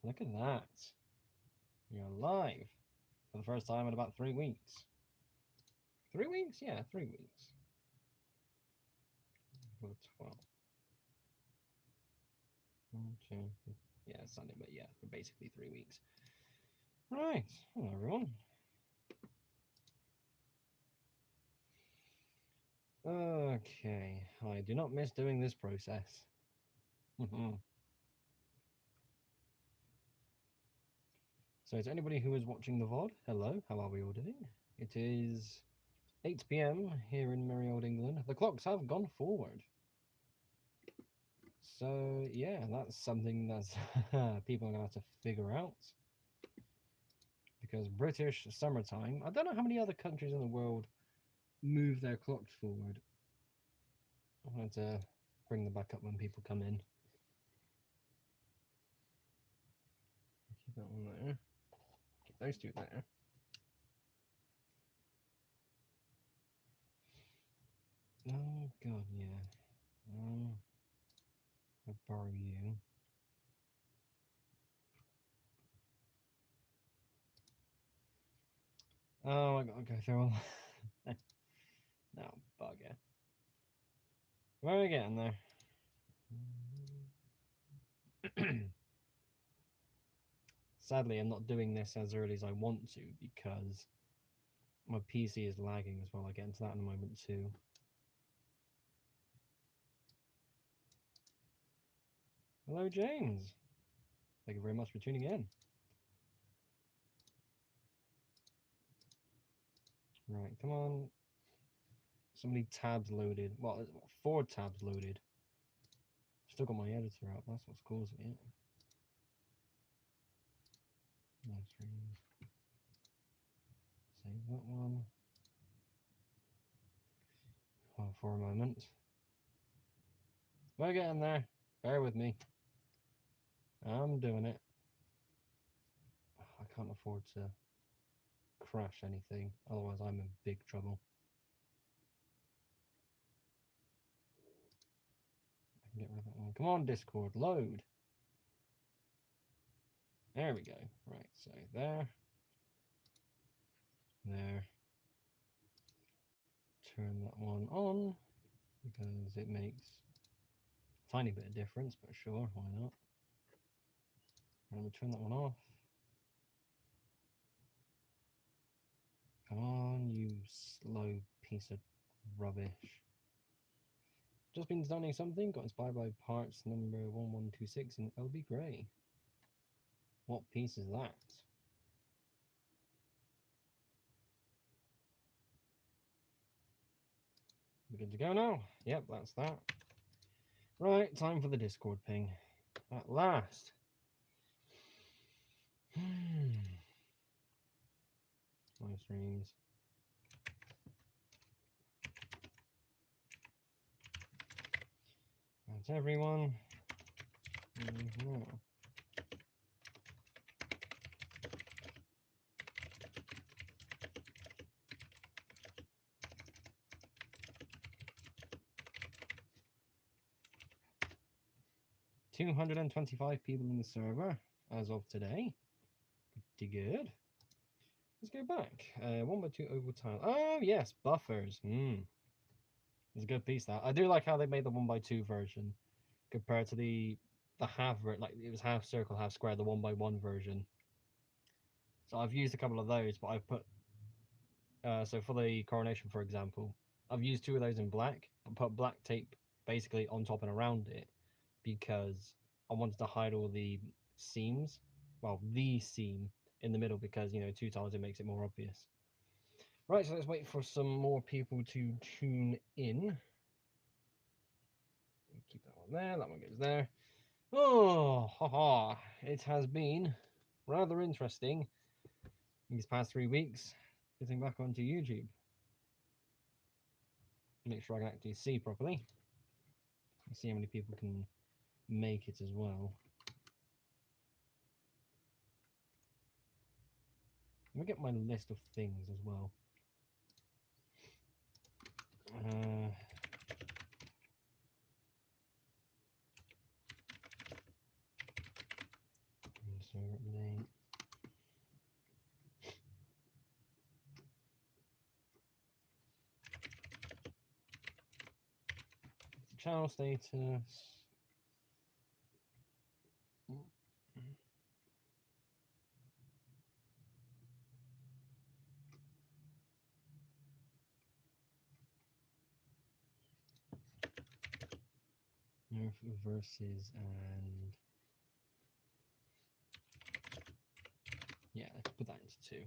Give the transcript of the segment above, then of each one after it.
Look at that. You're live for the first time in about 3 weeks. 3 weeks? Yeah, 3 weeks. For the 12th. Yeah, Sunday, but yeah, for basically 3 weeks. Right. Hello, everyone. Okay. I do not miss doing this process. So, to anybody who is watching the VOD, hello, how are we all doing? It is 8 p.m. here in merry old England. The clocks have gone forward. So, yeah, that's something that's people are going to have to figure out. Because British summertime, I don't know how many other countries in the world move their clocks forward. I wanted to bring them back up when people come in. Keep that one there. Keep those two there. Oh god, yeah. I'll borrow you. Oh, I gotta go through all. No, bugger. Where are we getting there? Sadly, I'm not doing this as early as I want to because my PC is lagging as well. I'll get into that in a moment too. Hello, James. Thank you very much for tuning in. Right, come on. So many tabs loaded. Well, 4 tabs loaded. Still got my editor up. That's what's causing it. Nice. Save that one. Well, for a moment. We're getting there. Bear with me. I'm doing it. I can't afford to crash anything. Otherwise, I'm in big trouble. I can get rid of that one. Come on, Discord. Load. There we go. Right, so there. There. Turn that one on because it makes a tiny bit of difference, but sure, why not? I'm going to turn that one off. Come on, you slow piece of rubbish. Just been designing something, got inspired by parts number 1126 in LB Grey. What piece is that? We're good to go now? Yep, that's that. Right, time for the Discord ping. At last. Live streams. That's everyone. Now. 225 people in the server as of today. Pretty good. Let's go back. 1x2 oval tile. Oh, yes, buffers. It's a good piece, that. I do like how they made the 1x2 version compared to the half, like it was half circle, half square, the 1x1 version. So I've used a couple of those, but I've put, so for the coronation, for example, I've used 2 of those in black, but put black tape basically on top and around it because I wanted to hide all the seams. Well, the seam in the middle because, 2 tiles, it makes it more obvious. Right, so let's wait for some more people to tune in. Keep that one there, that one goes there. Oh, haha, it has been rather interesting these past 3 weeks getting back onto YouTube. Make sure I can actually see properly. See how many people can make it as well. Let me get my list of things as well. server update. Channel status. Nerf versus and yeah, let's put that into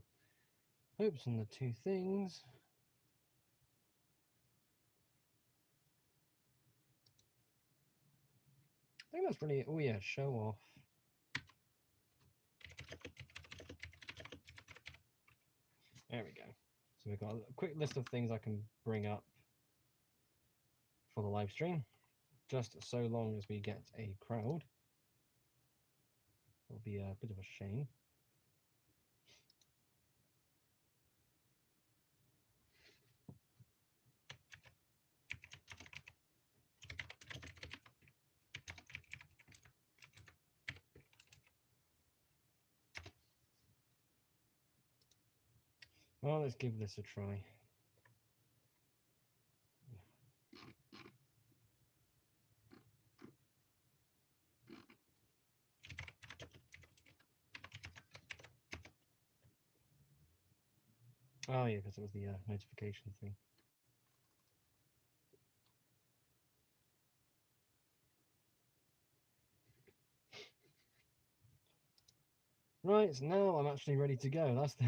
2. Hopes on the 2 things. I think that's really, oh yeah, show off. There we go. So we've got a quick list of things I can bring up for the live stream, just so long as we get a crowd. It'll be a bit of a shame. Well, let's give this a try. Oh yeah, because it was the notification thing. Right, so now I'm actually ready to go. That's the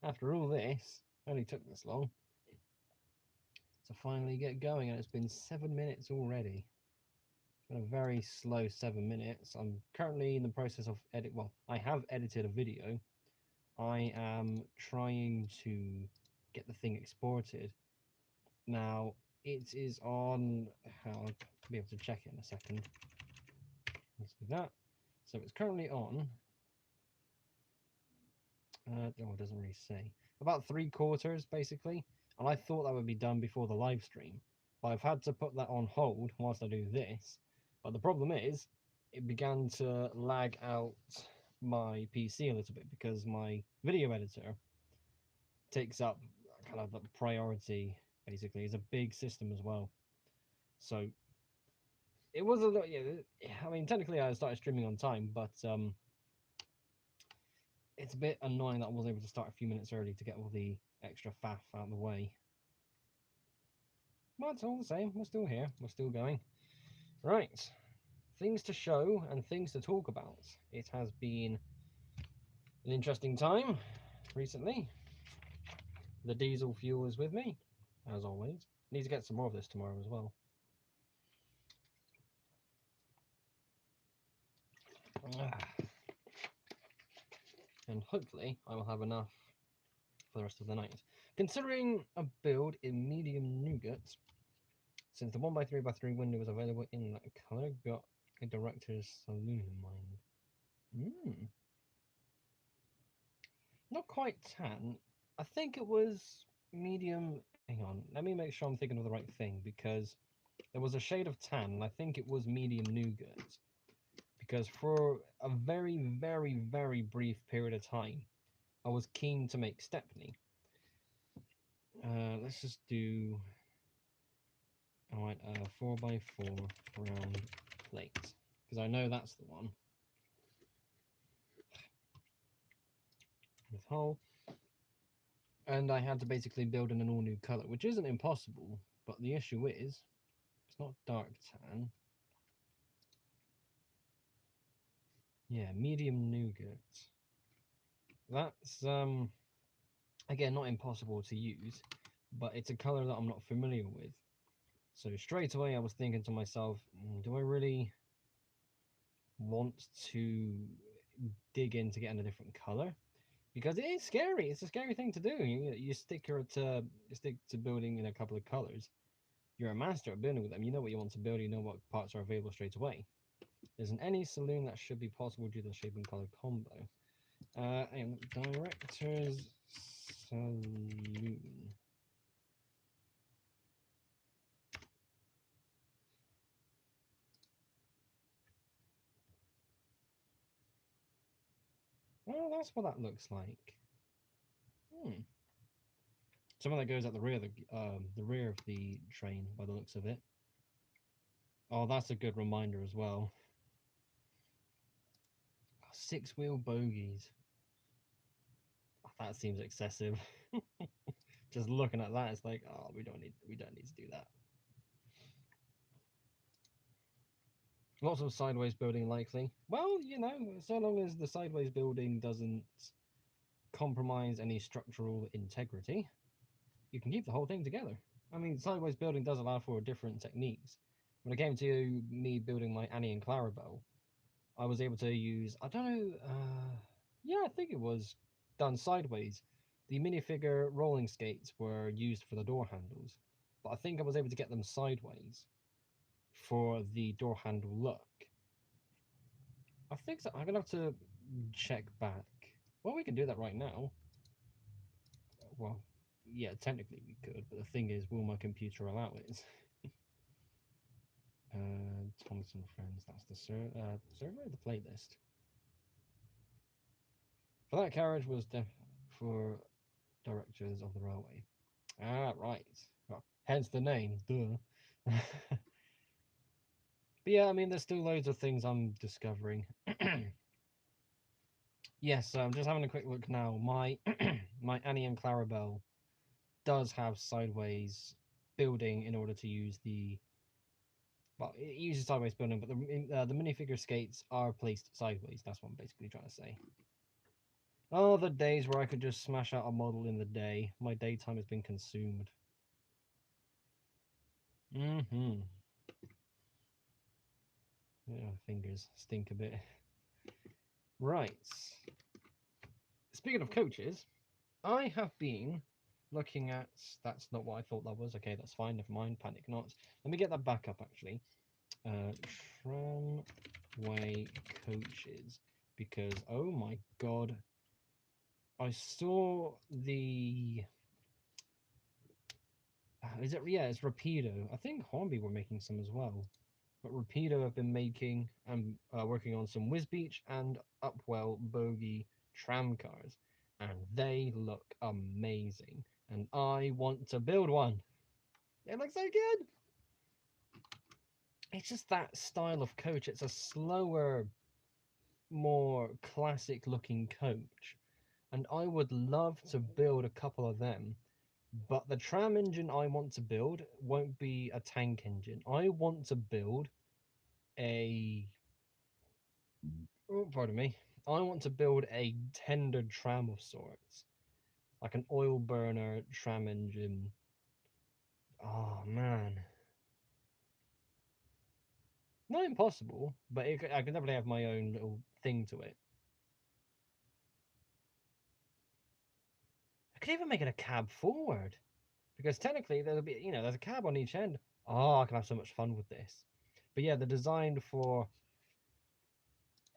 after all this, only took this long to finally get going, and it's been 7 minutes already. It's been a very slow 7 minutes. I'm currently in the process of I have edited a video. I am trying to get the thing exported. Now, it is on, I'll be able to check it in a second. Let's do that. So it's currently on, it doesn't really say, about 3/4 basically, and I thought that would be done before the live stream, but I've had to put that on hold whilst I do this. But the problem is, it began to lag out my PC a little bit because my video editor takes up kind of the priority, basically. It's a big system as well. So it was a little, yeah, I mean, technically I started streaming on time, but it's a bit annoying that I wasn't able to start a few minutes early to get all the extra faff out of the way. But it's all the same, we're still here, we're still going. Right, things to show and things to talk about. It has been an interesting time recently. The diesel fuel is with me, as always. Need to get some more of this tomorrow as well. And hopefully I will have enough for the rest of the night. Considering a build in medium nougat, since the 1x3x3 window was available in that colour, got a director's saloon in mind. Not quite tan. I think it was medium. Hang on, let me make sure I'm thinking of the right thing, because there was a shade of tan, and I think it was medium nougat. Because for a very, very, very brief period of time, I was keen to make Stepney. Let's just do. Alright, 4x4 round plate, because I know that's the one. With hole. And I had to basically build in an all new colour, which isn't impossible, but the issue is, it's not dark tan. Yeah, medium nougat. That's, again, not impossible to use, but it's a colour that I'm not familiar with. So straight away I was thinking to myself, do I really want to dig into getting a different colour? Because it is scary. It's a scary thing to do. You stick to building in a couple of colours. You're a master at building with them. You know what you want to build. You know what parts are available straight away. There's an any saloon that should be possible due to the shape and colour combo. And director's saloon. that's what that looks like. Hmm. Something that goes at the rear of the train by the looks of it. Oh, that's a good reminder as well. 6-wheel bogies. That seems excessive. Just looking at that, it's like, oh, we don't need to do that. Lots of sideways building likely. Well, you know, so long as the sideways building doesn't compromise any structural integrity, you can keep the whole thing together. I mean, sideways building does allow for different techniques. When it came to me building my Annie and Clarabelle, I was able to use, I don't know, yeah, I think it was done sideways. The minifigure rolling skates were used for the door handles, but I think I was able to get them sideways for the door handle look. I think so. I'm gonna have to check back. Well, we can do that right now. Well, yeah, technically we could, but the thing is, will my computer allow it? Thompson Friends, that's the server, the playlist. For that carriage was for directors of the railway. Ah, right. Well, hence the name, duh. But yeah, I mean, there's still loads of things I'm discovering. Yes, so I'm just having a quick look now. My my Annie and Clarabelle does have sideways building in order to use the, well, it uses sideways building, but the minifigure skates are placed sideways. That's what I'm basically trying to say. Oh, the days where I could just smash out a model in the day. My daytime has been consumed. Mm-hmm. Yeah, fingers stink a bit. Right. Speaking of coaches, I have been looking at. That's not what I thought that was. Okay, that's fine. Never mind. Panic not. Let me get that back up actually. Tramway coaches, because oh my god, I saw the. Is it? Yeah, it's Rapido. I think Hornby were making some as well. But Rapido have been making and working on some Wisbeach and Upwell Bogey tram cars, and they look amazing. And I want to build one. It looks so good. It's just that style of coach. It's a slower, more classic looking coach. And I would love to build a couple of them. But the tram engine I want to build won't be a tank engine. I want to build a. Oh, pardon me. I want to build a tender tram of sorts. Like an oil burner tram engine. Oh, man. Not impossible, but I could definitely have my own little thing to it. I could even make it a cab forward. Because technically there'll be, there's a cab on each end. Oh, I can have so much fun with this. But yeah, the design for,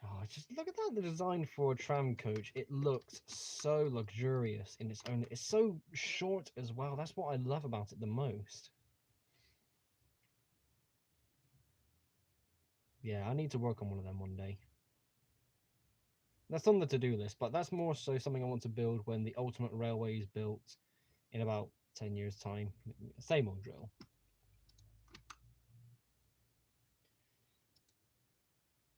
oh, just look at that. The design for a tram coach, it looks so luxurious in its own. It's so short as well. That's what I love about it the most. Yeah, I need to work on one of them one day. That's on the to-do list, but that's more so something I want to build when the Ultimate Railway is built in about 10 years' time. Same old drill.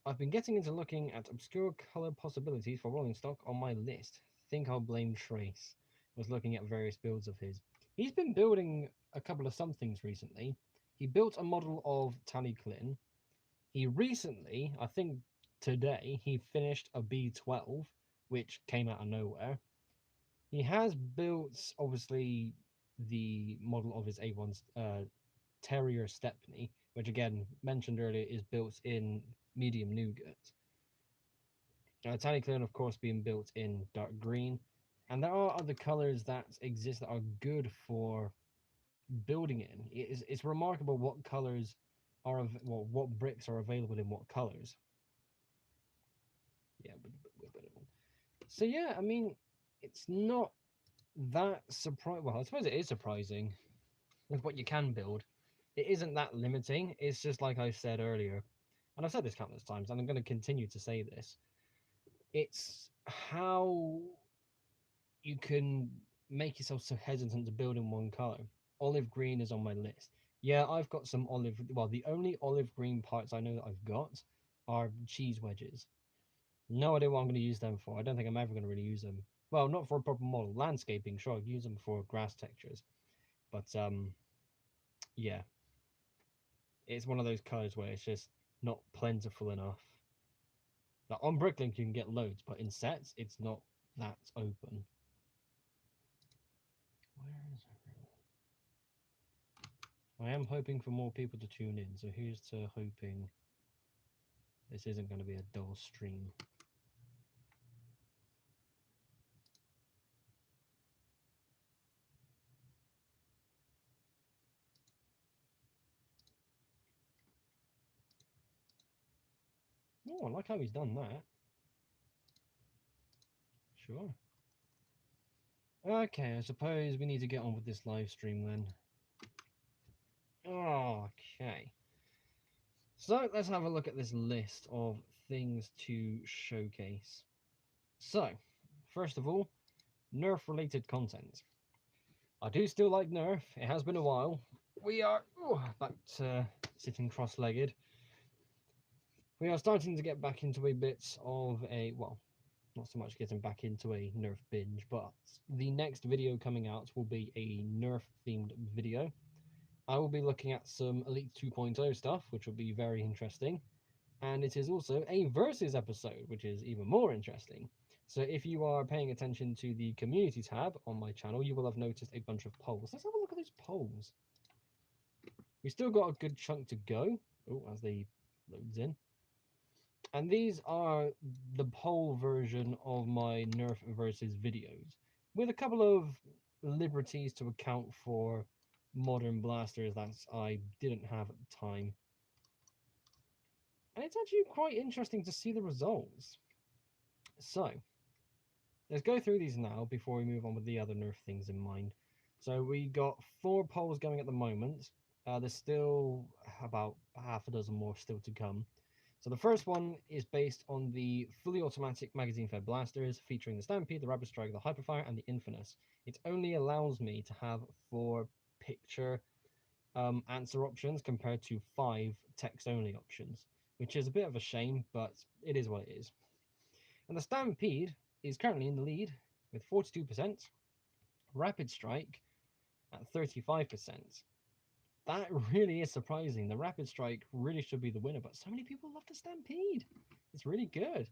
I've been getting into looking at obscure color possibilities for rolling stock on my list. Think I'll blame Trace. Was looking at various builds of his. He's been building a couple of somethings recently. He built a model of Tally Clin. He recently, I think today, he finished a B12, which came out of nowhere. He has built, obviously, the model of his A1 Terrier Stepney, which again, mentioned earlier, is built in medium nougat. Tiny Clone, of course, being built in dark green. And there are other colors that exist that are good for building in. It's remarkable what colors are, what bricks are available in what colors. Yeah, so yeah, I mean, it's not that surprising. Well, I suppose it is surprising with what you can build. It isn't that limiting. It's just like I said earlier, and I've said this countless times, and I'm going to continue to say this. It's how you can make yourself so hesitant to build in one color. Olive green is on my list. Yeah, I've got some olive. Well, the only olive green parts I know that I've got are cheese wedges. No idea what I'm going to use them for. I don't think I'm ever going to really use them. Well, not for a proper model. Landscaping, sure, I'd use them for grass textures. But yeah, it's one of those colors where it's just not plentiful enough. Like on Bricklink, you can get loads, but in sets, it's not that open. Where is everyone? I am hoping for more people to tune in, so here's to hoping this isn't going to be a dull stream. Oh, I like how he's done that. Sure. Okay, I suppose we need to get on with this live stream then. Okay. So let's have a look at this list of things to showcase. So, first of all, Nerf related content. I do still like Nerf. It has been a while. We are back to sitting cross-legged. We are starting to get back into a bit of a, well, not so much getting back into a Nerf binge, but the next video coming out will be a Nerf themed video. I will be looking at some Elite 2.0 stuff, which will be very interesting. And it is also a versus episode, which is even more interesting. So if you are paying attention to the community tab on my channel, you will have noticed a bunch of polls. Let's have a look at those polls. We still got a good chunk to go. Oh, as they loads in. And these are the poll version of my Nerf versus videos, with a couple of liberties to account for modern blasters that I didn't have at the time. And it's actually quite interesting to see the results. So, let's go through these now before we move on with the other Nerf things in mind. So we got 4 polls going at the moment. There's still about half a dozen more still to come. So the first one is based on the fully automatic magazine-fed blasters featuring the Stampede, the Rapid Strike, the Hyperfire, and the Infamous. It only allows me to have 4 picture answer options compared to 5 text-only options, which is a bit of a shame, but it is what it is. And the Stampede is currently in the lead with 42%, Rapid Strike at 35%. That really is surprising. The Rapid Strike really should be the winner, but so many people love the Stampede. It's really good.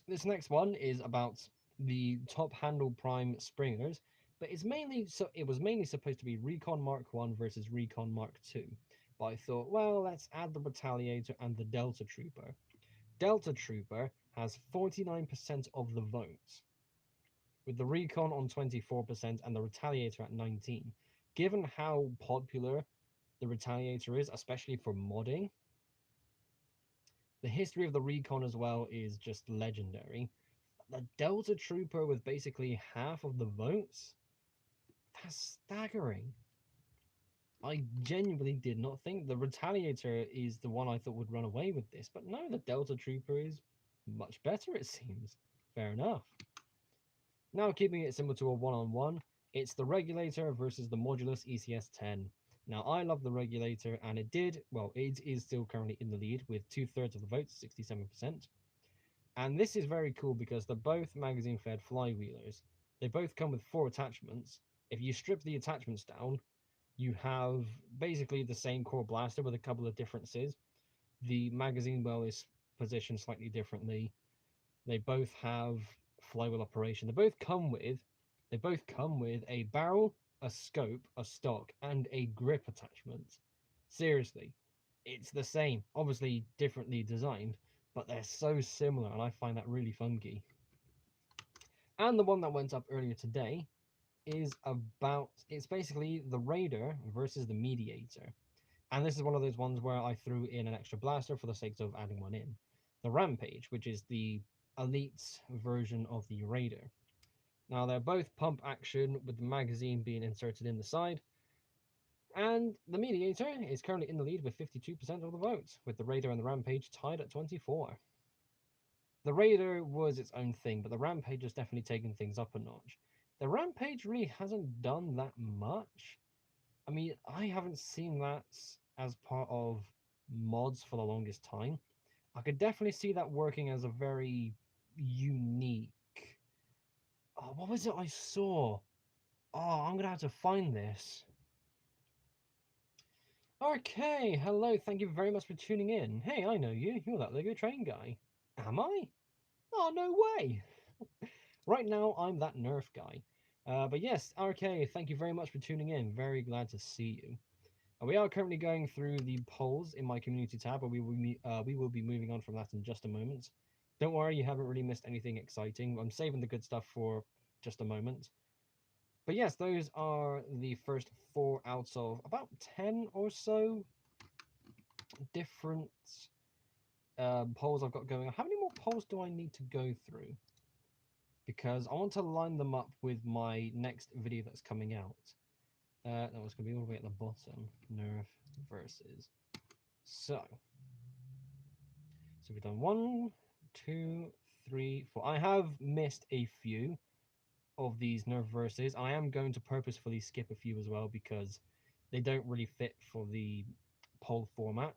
This next one is about the top handle prime springers, but it was mainly supposed to be Recon Mark 1 versus Recon Mark 2. But I thought, well, let's add the Retaliator and the Delta Trooper. Delta Trooper has 49% of the votes, with the Recon on 24% and the Retaliator at 19%. Given how popular the Retaliator is, especially for modding, the history of the Recon as well is just legendary. The Delta Trooper with basically half of the votes? That's staggering. I genuinely did not think the Retaliator is the one I thought would run away with this, but no, the Delta Trooper is much better, it seems. Fair enough. Now, keeping it similar to a one-on-one, it's the Regulator versus the Modulus ECS-10. Now, I love the Regulator, and it is still currently in the lead with 2/3 of the votes, 67%. And this is very cool because they're both magazine-fed flywheelers. They both come with 4 attachments. If you strip the attachments down, you have basically the same core blaster with a couple of differences. The magazine well is positioned slightly differently. They both have flywheel operation. They both come with a barrel, a scope, a stock, and a grip attachment. Seriously, it's the same. Obviously differently designed, but they're so similar, and I find that really funky. And the one that went up earlier today it's basically the Raider versus the Mediator. And this is one of those ones where I threw in an extra blaster for the sake of adding one in. The Rampage, which is the elite version of the Raider. Now they're both pump action with the magazine being inserted in the side. And the Mediator is currently in the lead with 52% of the votes, with the Raider and the Rampage tied at 24%. The Raider was its own thing, but the Rampage has definitely taken things up a notch. The Rampage really hasn't done that much. I mean, I haven't seen that as part of mods for the longest time. I could definitely see that working as a very unique. Oh, what was it I saw? Oh, I'm gonna have to find this. Okay, hello, thank you very much for tuning in. Hey, I know you. You're that Lego train guy. Am I? Oh, no way. Right now, I'm that Nerf guy. But yes, RK, thank you very much for tuning in. Very glad to see you. We are currently going through the polls in my community tab, but we will be moving on from that in just a moment. Don't worry, you haven't really missed anything exciting. I'm saving the good stuff for just a moment. But yes, those are the first 4 out of about 10 or so different polls I've got going on. How many more polls do I need to go through? Because I want to line them up with my next video that's coming out. No, it's going to be all the way at the bottom. Nerf versus. So we've done 1, 2, 3, 4. I have missed a few of these Nerf verses. I am going to purposefully skip a few as well because they don't really fit for the poll format.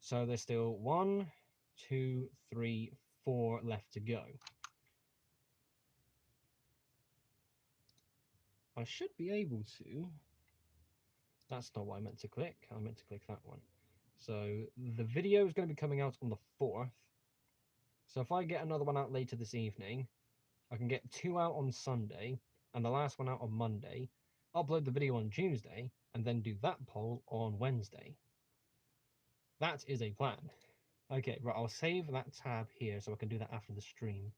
So there's still 1, 2, 3, 4 left to go. I should be able to. That's not what I meant to click. I meant to click that one. So the video is going to be coming out on the 4th. So if I get another one out later this evening, I can get 2 out on Sunday and the last one out on Monday, upload the video on Tuesday, and then do that poll on Wednesday. That is a plan. Okay, right, I'll save that tab here so I can do that after the stream.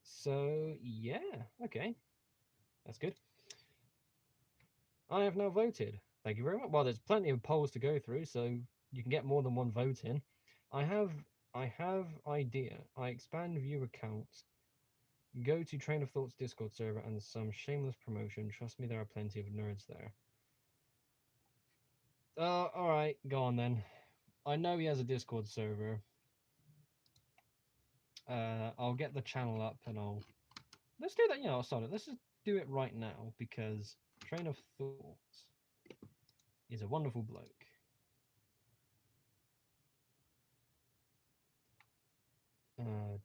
So, yeah, okay. That's good. I have now voted. Thank you very much. Well, there's plenty of polls to go through, so you can get more than one vote in. I have idea. I expand view accounts. Go to Train of Thought's Discord server and some shameless promotion. Trust me, there are plenty of nerds there. Alright, go on then. I know he has a Discord server. I'll get the channel up and let's do that, you know, sorry, let's just do it right now because Train of Thought is a wonderful bloke.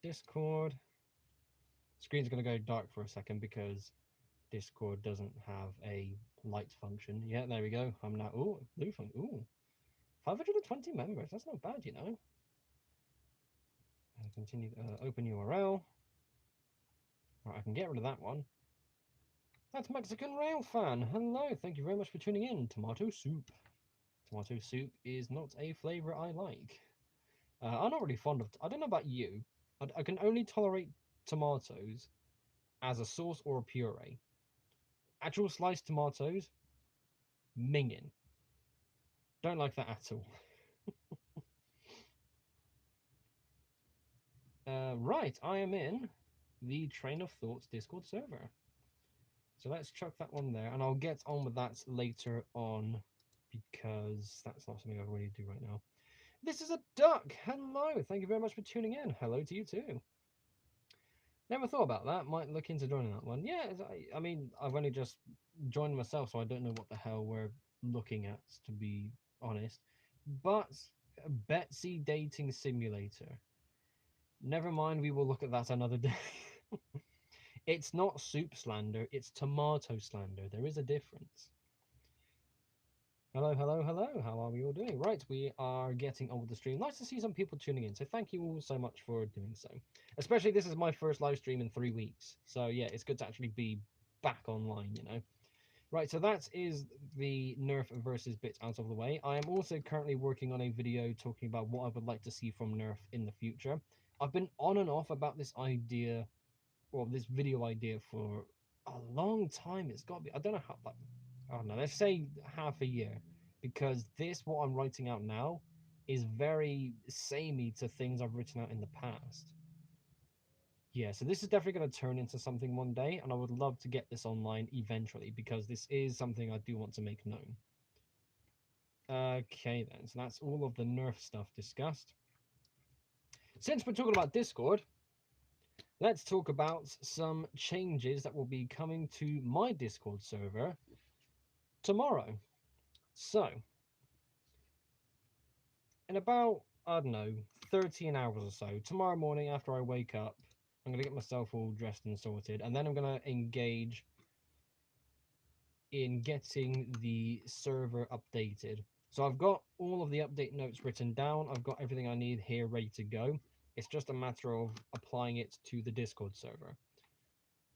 Discord. Screen's gonna go dark for a second because Discord doesn't have a light function. Yeah, there we go. I'm now, ooh, blue function, ooh. 520 members, that's not bad, you know. Continue, open URL. Right, I can get rid of that one. That's Mexican Rail Fan. Hello, thank you very much for tuning in. Tomato soup. Tomato soup is not a flavour I like. I'm not really fond of, I don't know about you. I can only tolerate tomatoes as a sauce or a puree. Actual sliced tomatoes, minging. Don't like that at all. Right, I am in the Train of Thoughts Discord server. So let's chuck that one there, and I'll get on with that later on because that's not something I really do right now. This is a duck. Hello, thank you very much for tuning in. Hello to you too. Never thought about that. Might look into joining that one. Yeah, I mean, I've only just joined myself, so I don't know what the hell we're looking at, to be honest. But Betsy Dating Simulator. Never mind, we will look at that another day. It's not soup slander, it's tomato slander. There is a difference. Hello, hello, hello. How are we all doing? Right, we are getting on with the stream. Nice to see some people tuning in, so thank you all so much for doing so. Especially this is my first live stream in 3 weeks. So yeah, it's good to actually be back online, you know. Right, so that is the Nerf versus bit out of the way. I am also currently working on a video talking about what I would like to see from Nerf in the future. I've been on and off about this idea, or this video idea, for a long time. It's got to be, I don't know how, like, I don't know, let's say half a year, because what I'm writing out now is very samey to things I've written out in the past. Yeah, so this is definitely going to turn into something one day, and I would love to get this online eventually, because this is something I do want to make known. Okay then, so that's all of the Nerf stuff discussed. Since we're talking about Discord, let's talk about some changes that will be coming to my Discord server tomorrow. So, in about, I don't know, 13 hours or so, tomorrow morning after I wake up, I'm going to get myself all dressed and sorted, and then I'm going to engage in getting the server updated. So I've got all of the update notes written down, I've got everything I need here ready to go. It's just a matter of applying it to the Discord server.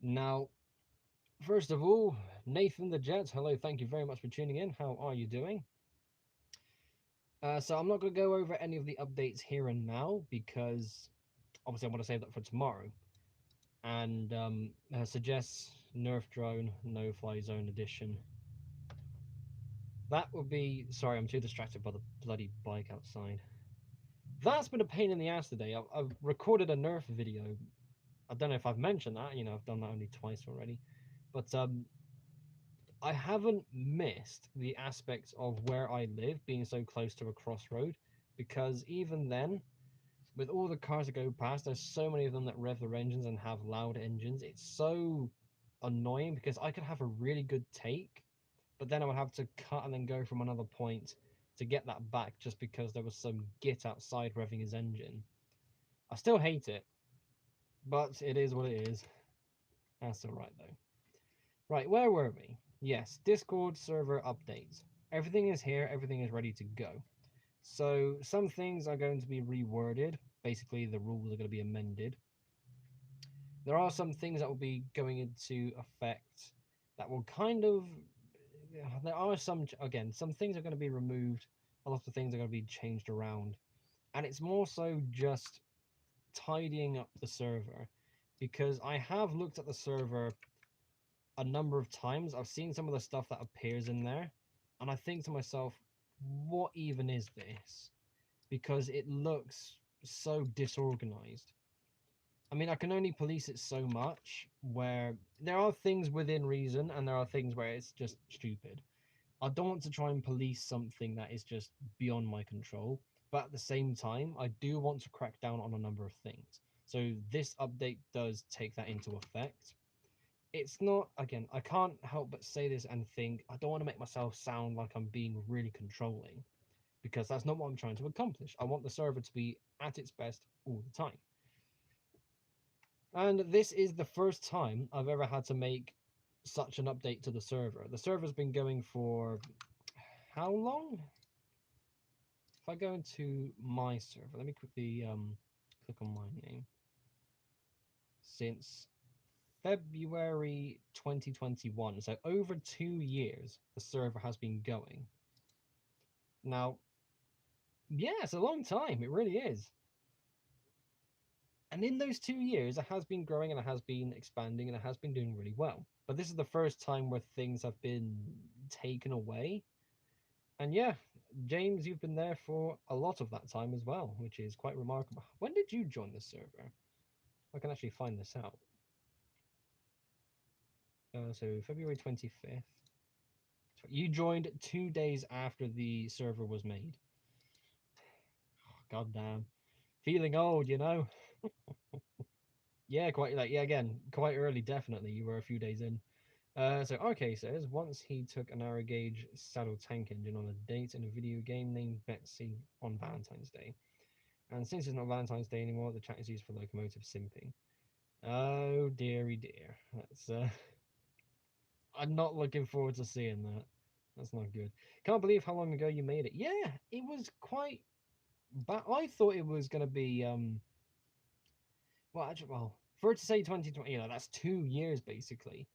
Now, first of all, Nathan the Jet, hello, thank you very much for tuning in. How are you doing? So I'm not going to go over any of the updates here and now because obviously I want to save that for tomorrow. And suggests nerf drone, no fly zone edition. That would be... Sorry, I'm too distracted by the bloody bike outside. That's been a pain in the ass today. I've recorded a nerf video. I don't know if I've mentioned that. You know, I've done that only twice already. But I haven't missed the aspects of where I live being so close to a crossroad. Because even then, with all the cars that go past, there's so many of them that rev their engines and have loud engines. It's so annoying because I could have a really good take, but then I would have to cut and then go from another point to get that back just because there was some git outside revving his engine. I still hate it, but it is what it is. That's alright though. Right, where were we? Yes, Discord server updates. Everything is here, everything is ready to go. So some things are going to be reworded. Basically, the rules are going to be amended. There are some things that will be going into effect that will kind of... There are some, again, some things are going to be removed. A lot of things are going to be changed around. And it's more so just tidying up the server. Because I have looked at the server a number of times. I've seen some of the stuff that appears in there. And I think to myself, what even is this? Because it looks so disorganized. I mean, I can only police it so much, where there are things within reason and there are things where it's just stupid. I don't want to try and police something that is just beyond my control, but at the same time, I do want to crack down on a number of things. So this update does take that into effect. It's not, again, I can't help but say this and think, I don't want to make myself sound like I'm being really controlling, because that's not what I'm trying to accomplish. I want the server to be at its best all the time. And this is the first time I've ever had to make such an update to the server. The server's been going for how long? If I go into my server, let me quickly click on my name. Since February 2021, so over 2 years the server has been going. Now, yeah, it's a long time, it really is. And in those 2 years, it has been growing and it has been expanding and it has been doing really well. But this is the first time where things have been taken away. And yeah, James, you've been there for a lot of that time as well, which is quite remarkable. When did you join the server? I can actually find this out. So February 25th. You joined 2 days after the server was made. God damn. Feeling old, you know? Yeah, quite like, yeah, again, quite early, definitely. You were a few days in. So RK says, once he took an arrow gauge saddle tank engine on a date in a video game named Betsy on Valentine's Day. And since it's not Valentine's Day anymore, the chat is used for locomotive simping. Oh, dearie dear. That's, I'm not looking forward to seeing that. That's not good. Can't believe how long ago you made it. Yeah, it was quite... But I thought it was going to be, well, actually, well, for it to say 2020, you know, that's 2 years, basically.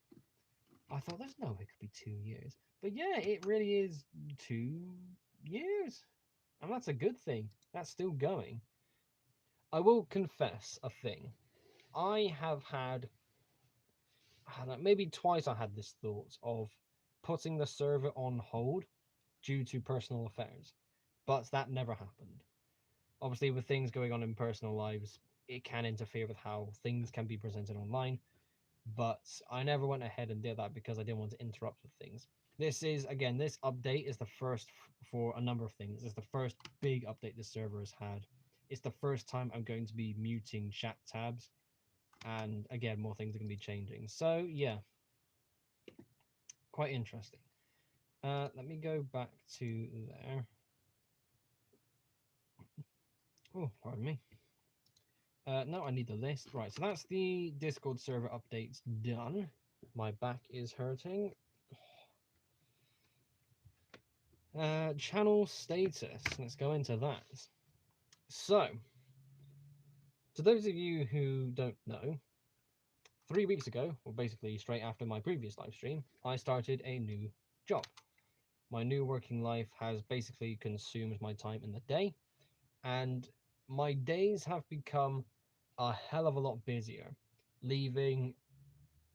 I thought there's no way it could be 2 years. But yeah, it really is 2 years. And that's a good thing. That's still going. I will confess a thing. I have had, I don't know, maybe twice I had this thought of putting the server on hold due to personal affairs. But that never happened. Obviously, with things going on in personal lives, it can interfere with how things can be presented online. But I never went ahead and did that because I didn't want to interrupt with things. This is, again, this update is the first for a number of things. It's the first big update the server has had it's the first time I'm going to be muting chat tabs, and again, more things are going to be changing. So yeah, quite interesting. Let me go back to there. Oh, pardon me. No, I need the list. Right, so that's the Discord server updates done. My back is hurting. Channel status. Let's go into that. So, to those of you who don't know, 3 weeks ago, or basically straight after my previous live stream, I started a new job. My new working life has basically consumed my time in the day, and my days have become a hell of a lot busier, leaving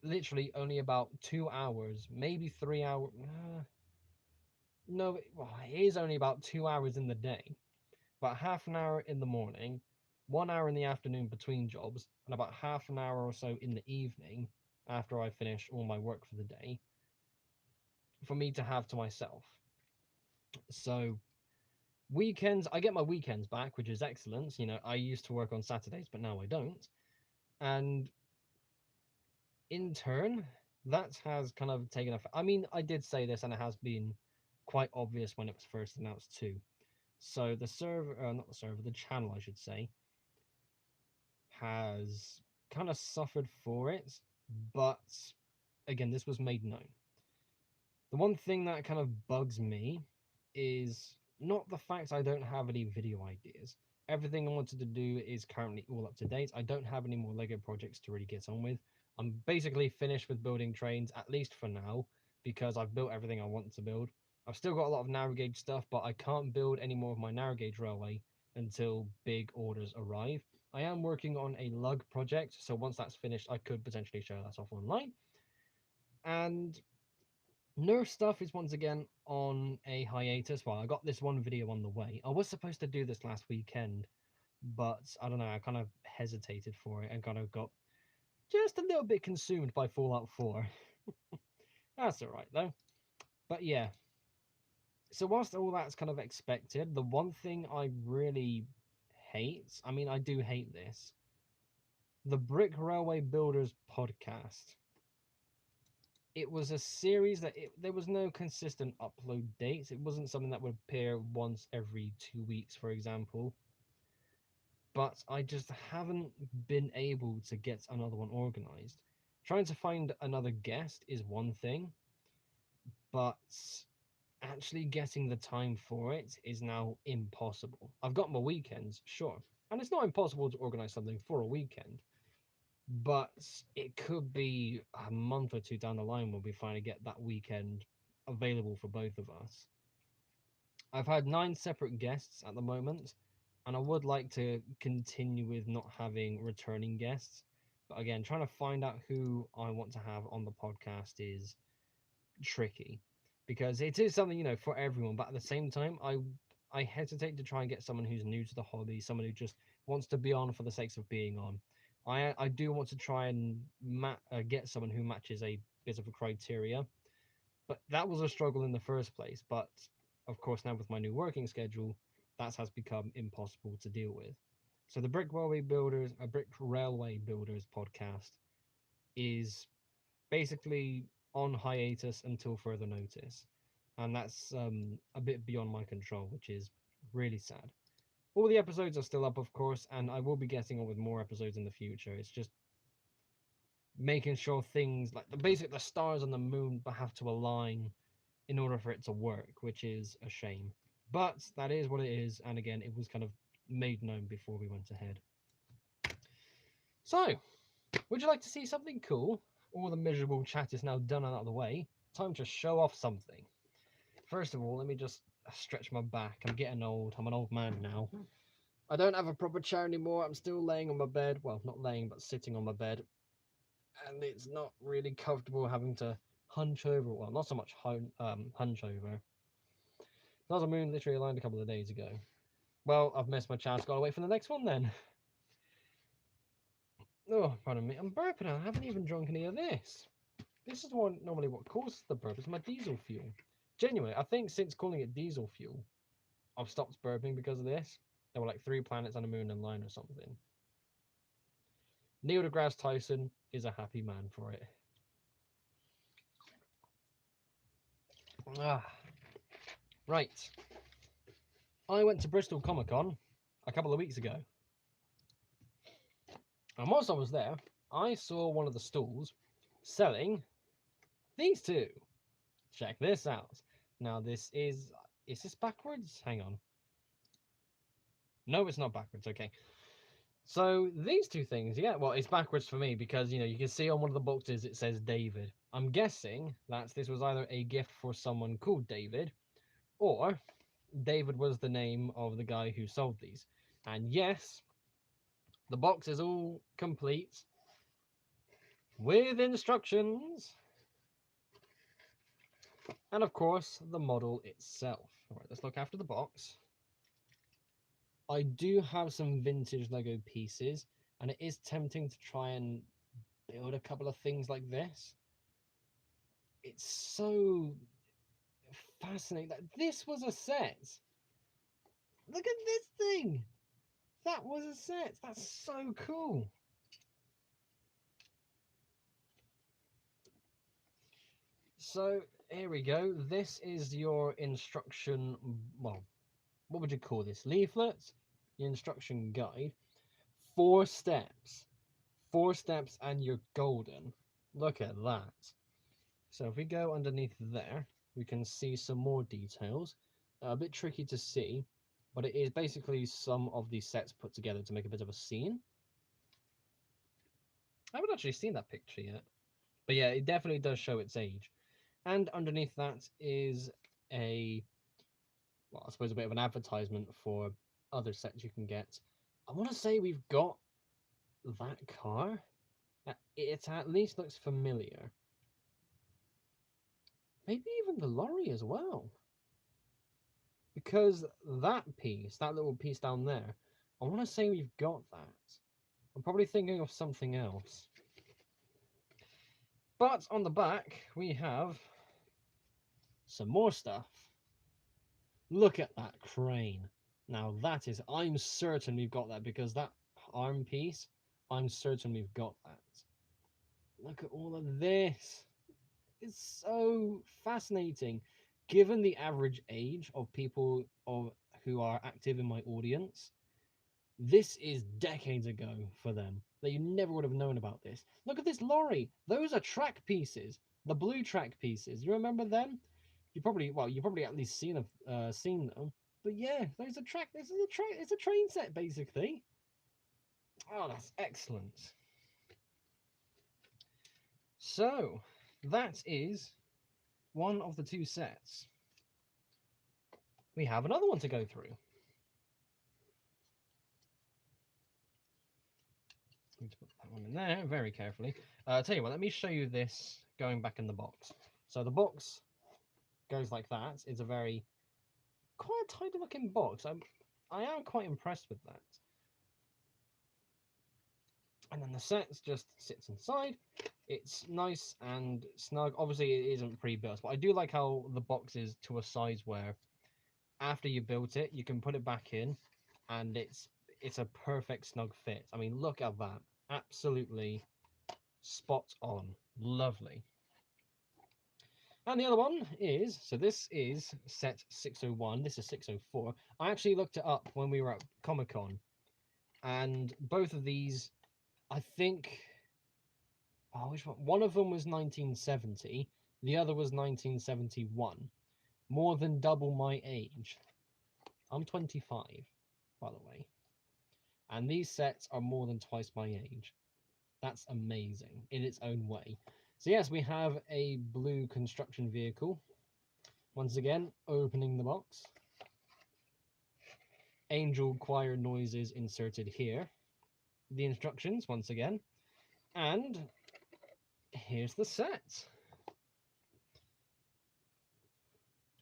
literally only about 2 hours, maybe 3 hours. No, well, it is only about 2 hours in the day, about half an hour in the morning, 1 hour in the afternoon between jobs, and about half an hour or so in the evening after I finish all my work for the day for me to have to myself. So weekends, I get my weekends back, which is excellent. You know, I used to work on Saturdays, but now I don't. And in turn, that has kind of taken effect. I mean, I did say this, and it has been quite obvious when it was first announced too. So the server, not the server, the channel, I should say, has kind of suffered for it, but again, this was made known. The one thing that kind of bugs me is not the fact I don't have any video ideas. Everything I wanted to do is currently all up to date. I don't have any more Lego projects to really get on with. I'm basically finished with building trains, at least for now, because I've built everything I want to build. I've still got a lot of narrow gauge stuff, but I can't build any more of my narrow gauge railway until big orders arrive. I am working on a lug project, so once that's finished, I could potentially show that off online. And Nerf stuff is once again on a hiatus. Well, I got this one video on the way. I was supposed to do this last weekend, but I don't know, I kind of hesitated for it and kind of got just a little bit consumed by Fallout 4. That's alright though. But yeah. So whilst all that's kind of expected, the one thing I really hate, I mean, I do hate this, the Brick Railway Builders podcast. It was a series that there was no consistent upload dates. It wasn't something that would appear once every 2 weeks, for example. But I just haven't been able to get another one organized. Trying to find another guest is one thing, but actually getting the time for it is now impossible. I've got my weekends, sure, and it's not impossible to organize something for a weekend, but it could be a month or two down the line when we finally get that weekend available for both of us. I've had 9 separate guests at the moment, and I would like to continue with not having returning guests. But again, trying to find out who I want to have on the podcast is tricky because it is something, you know, for everyone. But at the same time, I hesitate to try and get someone who's new to the hobby, someone who just wants to be on for the sake of being on. I do want to try and get someone who matches a bit of a criteria, but that was a struggle in the first place. But of course, now with my new working schedule, that has become impossible to deal with. So the Brick Railway Builders podcast is basically on hiatus until further notice, and that's a bit beyond my control, which is really sad. All the episodes are still up, of course, and I will be getting on with more episodes in the future. It's just making sure things like the stars on the moon have to align in order for it to work, which is a shame. But that is what it is, and again, it was kind of made known before we went ahead. So, would you like to see something cool? All the miserable chat is now done and out of the way. Time to show off something. First of all, let me just stretch my back. I'm getting old. I'm an old man now. I don't have a proper chair anymore. I'm still laying on my bed. Well, not laying, but sitting on my bed. And it's not really comfortable having to hunch over. Well, not so much hunch over. Another moon literally aligned a couple of days ago. Well, I've missed my chance. Gotta wait for the next one then. Oh, pardon me. I'm burping. I haven't even drunk any of this. This is normally what causes the burp. It's my diesel fuel. Genuinely, I think since calling it diesel fuel, I've stopped burping because of this. There were like 3 planets and a moon and line or something. Neil deGrasse Tyson is a happy man for it. Ah, right. I went to Bristol Comic Con a couple of weeks ago. And whilst I was there, I saw one of the stalls selling these two. Check this out. Now this is this backwards? Hang on. No, it's not backwards. Okay. So these two things, yeah, well, it's backwards for me because, you know, you can see on one of the boxes it says David. I'm guessing that this was either a gift for someone called David, or David was the name of the guy who sold these. And yes, the box is all complete with instructions. And of course, the model itself. All right, let's look after the box. I do have some vintage Lego pieces, and it is tempting to try and build a couple of things like this. It's so fascinating that this was a set. Look at this thing. That was a set. That's so cool. So here we go. This is your instruction. Well, what would you call this? Leaflet? Your instruction guide. 4 steps. 4 steps and you're golden. Look at that. So if we go underneath there, we can see some more details. A bit tricky to see, but it is basically some of these sets put together to make a bit of a scene. I haven't actually seen that picture yet. But yeah, it definitely does show its age. And underneath that is well, I suppose a bit of an advertisement for other sets you can get. I want to say we've got that car. It at least looks familiar. Maybe even the lorry as well. Because that piece, that little piece down there, I want to say we've got that. I'm probably thinking of something else. But on the back, we have some more stuff. Look at that crane. Now that is, I'm certain we've got that because that arm piece, I'm certain we've got that. Look at all of this. It's so fascinating. Given the average age of people who are active in my audience, this is decades ago for them. That you never would have known about this. Look at this lorry. Those are track pieces. The blue track pieces. You remember them? You probably at least seen them. But yeah, those are track. This is a train. It's a train set basically. Oh, that's excellent. So that is one of the 2 sets. We have another one to go through. Need to put that one in there very carefully. Tell you what, let me show you this going back in the box. So the box goes like that. It's a very quite a tidy looking box. I am quite impressed with that. And then the set just sits inside. It's nice and snug. Obviously, it isn't pre-built, but I do like how the box is to a size where after you built it, you can put it back in, and it's a perfect snug fit. I mean, look at that. Absolutely spot on. Lovely. And the other one is, so this is set 601. This is 604. I actually looked it up when we were at Comic-Con, and both of these, I think, oh, which one? One of them was 1970, the other was 1971. More than double my age. I'm 25, by the way. And these sets are more than twice my age. That's amazing in its own way. So yes, we have a blue construction vehicle. Once again, opening the box. Angel choir noises inserted here. The instructions, once again. And here's the set.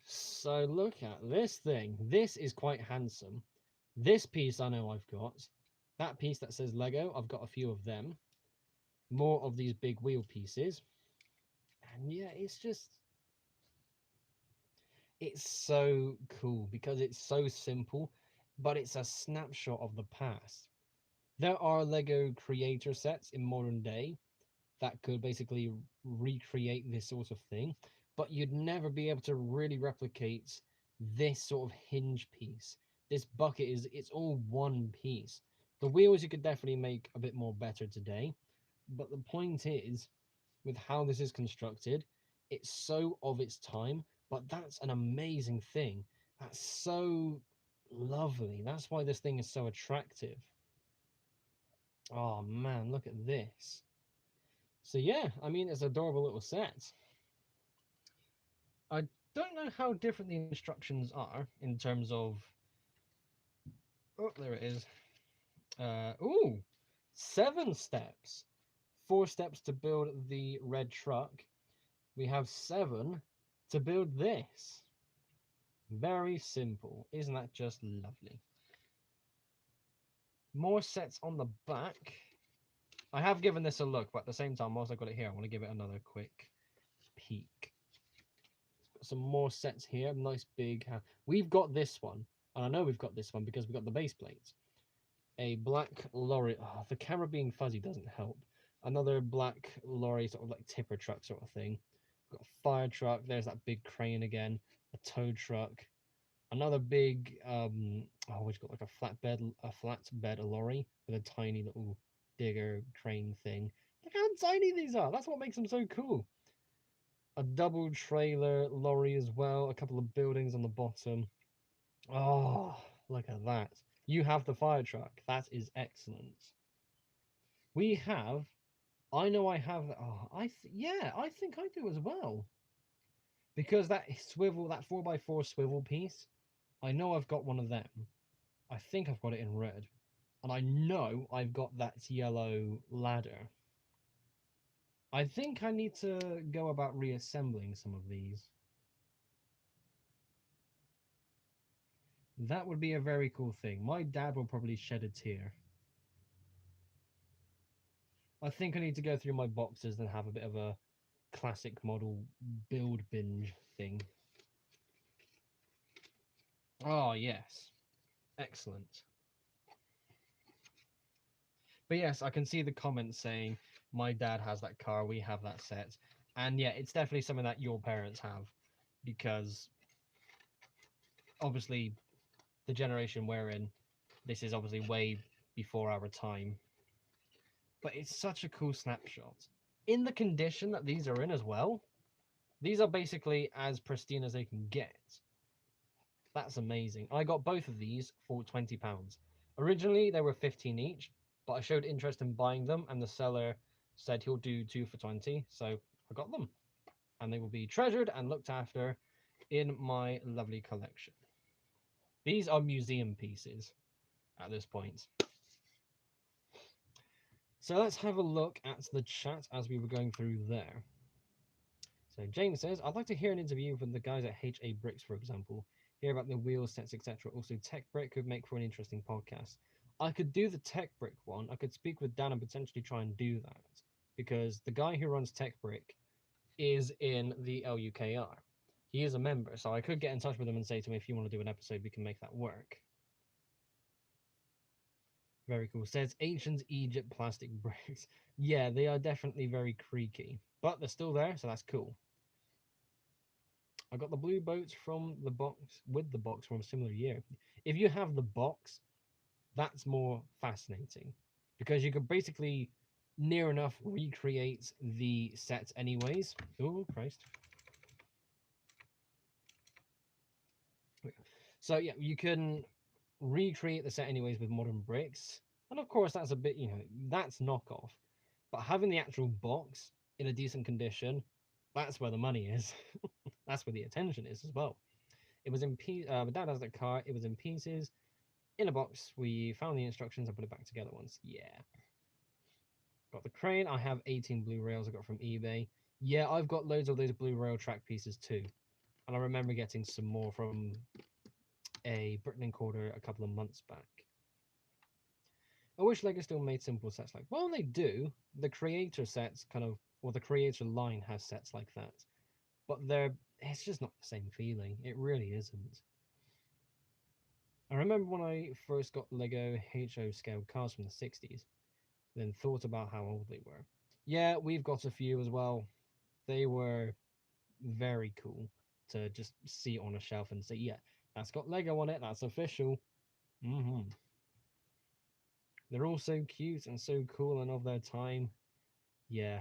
So look at this thing. This is quite handsome. This piece I know I've got. That piece that says Lego, I've got a few of them. More of these big wheel pieces. And yeah, it's so cool because it's so simple. but it's a snapshot of the past. There are Lego creator sets in modern day that could basically recreate this sort of thing, but you'd never be able to really replicate this sort of hinge piece. This bucket is, it's all one piece. The wheels you could definitely make a bit more better today, but the point is, with how this is constructed, it's so of its time, but that's an amazing thing. That's so lovely. That's why this thing is so attractive. Oh man, look at this. So yeah, I mean, it's an adorable little set. I don't know how different the instructions are in terms of. Oh, there it is. Ooh, 7 steps. 4 steps to build the red truck. We have 7 to build this. Very simple. Isn't that just lovely? More sets on the back. I have given this a look, but at the same time, whilst I've got it here, I want to give it another quick peek. Some more sets here. Nice big. We've got this one, and I know we've got this one because we've got the base plates. A black lorry. Oh, the camera being fuzzy doesn't help. Another black lorry, sort of like tipper truck sort of thing. We've got a fire truck. There's that big crane again. A tow truck. Another big. We've got like a flatbed lorry with a tiny little digger crane thing. Look how tiny these are. That's what makes them so cool. A double trailer lorry as well, a couple of buildings on the bottom. Oh, look at that. You have the fire truck. That is excellent. We have, I know I have, yeah, I think I do as well. Because that swivel, that 4x4 swivel piece, I know I've got one of them. I think I've got it in red. And I know I've got that yellow ladder. I think I need to go about reassembling some of these. That would be a very cool thing. My dad will probably shed a tear. I think I need to go through my boxes and have a bit of a classic model build binge thing. Oh, yes. Excellent. But yes, I can see the comments saying, my dad has that car, we have that set. And yeah, it's definitely something that your parents have. Because obviously, the generation we're in, this is obviously way before our time. But it's such a cool snapshot. In the condition that these are in as well, these are basically as pristine as they can get. That's amazing. I got both of these for £20. Originally, they were 15 each, but I showed interest in buying them, and the seller said he'll do 2 for 20, so I got them. And they will be treasured and looked after in my lovely collection. These are museum pieces at this point. So let's have a look at the chat as we were going through there. So James says, I'd like to hear an interview from the guys at HA Bricks, for example. Hear about the wheel sets, etc. Also, Tech Brick could make for an interesting podcast. I could do the Tech Brick one. I could speak with Dan and potentially try and do that. Because the guy who runs Tech Brick is in the LUKR. He is a member, so I could get in touch with him and say to him, if you want to do an episode, we can make that work. Very cool. Says ancient Egypt plastic bricks. Yeah, they are definitely very creaky, but they're still there, so that's cool. I got the blue boats from the box with the box from a similar year. If you have the box, that's more fascinating because you could basically near enough recreate the set anyways. Oh Christ. So yeah, you can recreate the set anyways with modern bricks. And of course that's a bit, that's knockoff. But having the actual box in a decent condition, that's where the money is. That's where the attention is as well. It was in pieces. My dad has that car. It was in pieces, in a box. We found the instructions and put it back together once. Yeah. Got the crane. I have 18 blue rails I got from eBay. Yeah, I've got loads of those blue rail track pieces too. And I remember getting some more from a Britain Encoder a couple of months back. I wish Lego still made simple sets like, well, they do. The creator sets kind of, or the creator line has sets like that. But it's just not the same feeling. It really isn't. I remember when I first got Lego HO scale cars from the 60s, then thought about how old they were. Yeah, we've got a few as well. They were very cool to just see on a shelf and say, yeah, that's got Lego on it, that's official. They're all so cute and so cool and of their time. Yeah.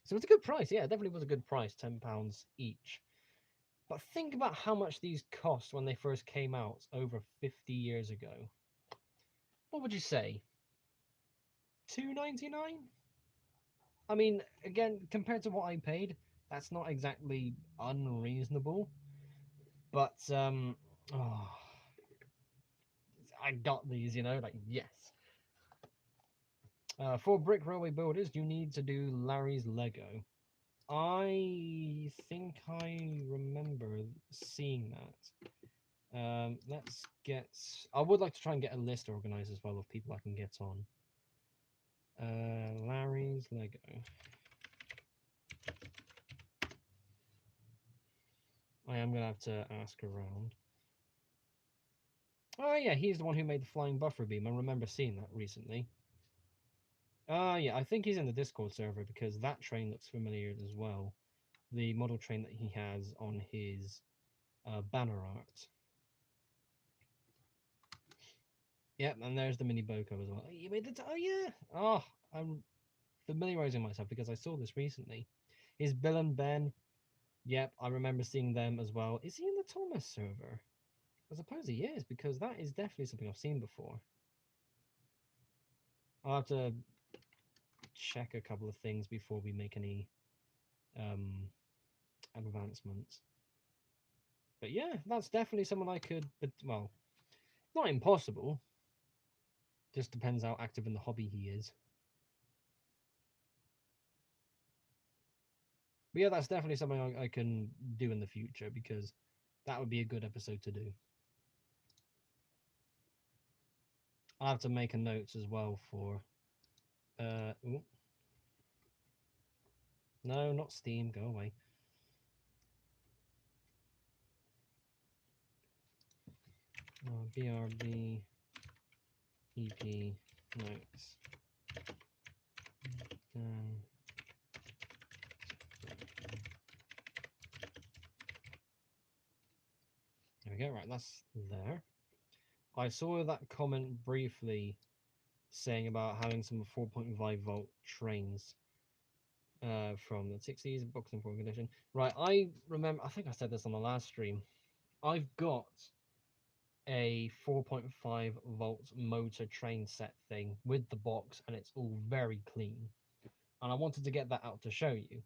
So it's a good price. Yeah, it definitely was a good price, £10 each. But think about how much these cost when they first came out over 50 years ago. What would you say? $2.99? I mean, again, compared to what I paid, that's not exactly unreasonable. But oh, I got these, like yes. For brick railway builders, you need to do Larry's Lego. I think I remember seeing that. Let's get. I would like to try and get a list organized as well of people I can get on. Larry's Lego. I am gonna have to ask around. Oh yeah, he's the one who made the flying buffer beam. I remember seeing that recently. Yeah, I think he's in the Discord server because that train looks familiar as well. The model train that he has on his banner art. Yep, and there's the mini Boko as well. You made it. Oh yeah. Oh, I'm familiarizing myself because I saw this recently. Is Bill and Ben? Yep, I remember seeing them as well. Is he in the Thomas server? I suppose he is because that is definitely something I've seen before. I'll have to check a couple of things before we make any advancements. But yeah, that's definitely someone I could. But well, not impossible. Just depends how active in the hobby he is. But yeah, that's definitely something I can do in the future because that would be a good episode to do. I'll have to make a note as well for. No, not Steam. Go away. BRB EP notes. There we go. Right, that's there. I saw that comment briefly saying about having some 4.5-volt trains from the 60s, box in poor condition. Right, I remember, I think I said this on the last stream. I've got a 4.5-volt motor train set thing with the box, and it's all very clean. And I wanted to get that out to show you,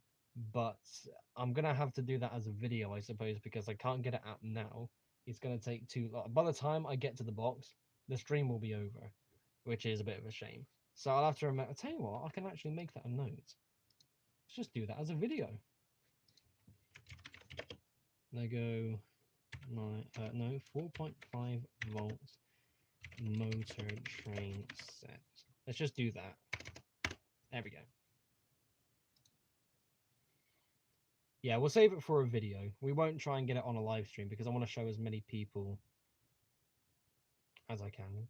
but I'm gonna have to do that as a video, I suppose, because I can't get it out now. It's gonna take too long. By the time I get to the box, the stream will be over, which is a bit of a shame. So I'll have to remember. I'll tell you what, I can actually make that a note. Let's just do that as a video. Lego, no, 4.5 volts motor train set. Let's just do that. There we go. Yeah, we'll save it for a video. We won't try and get it on a live stream because I want to show as many people as I can.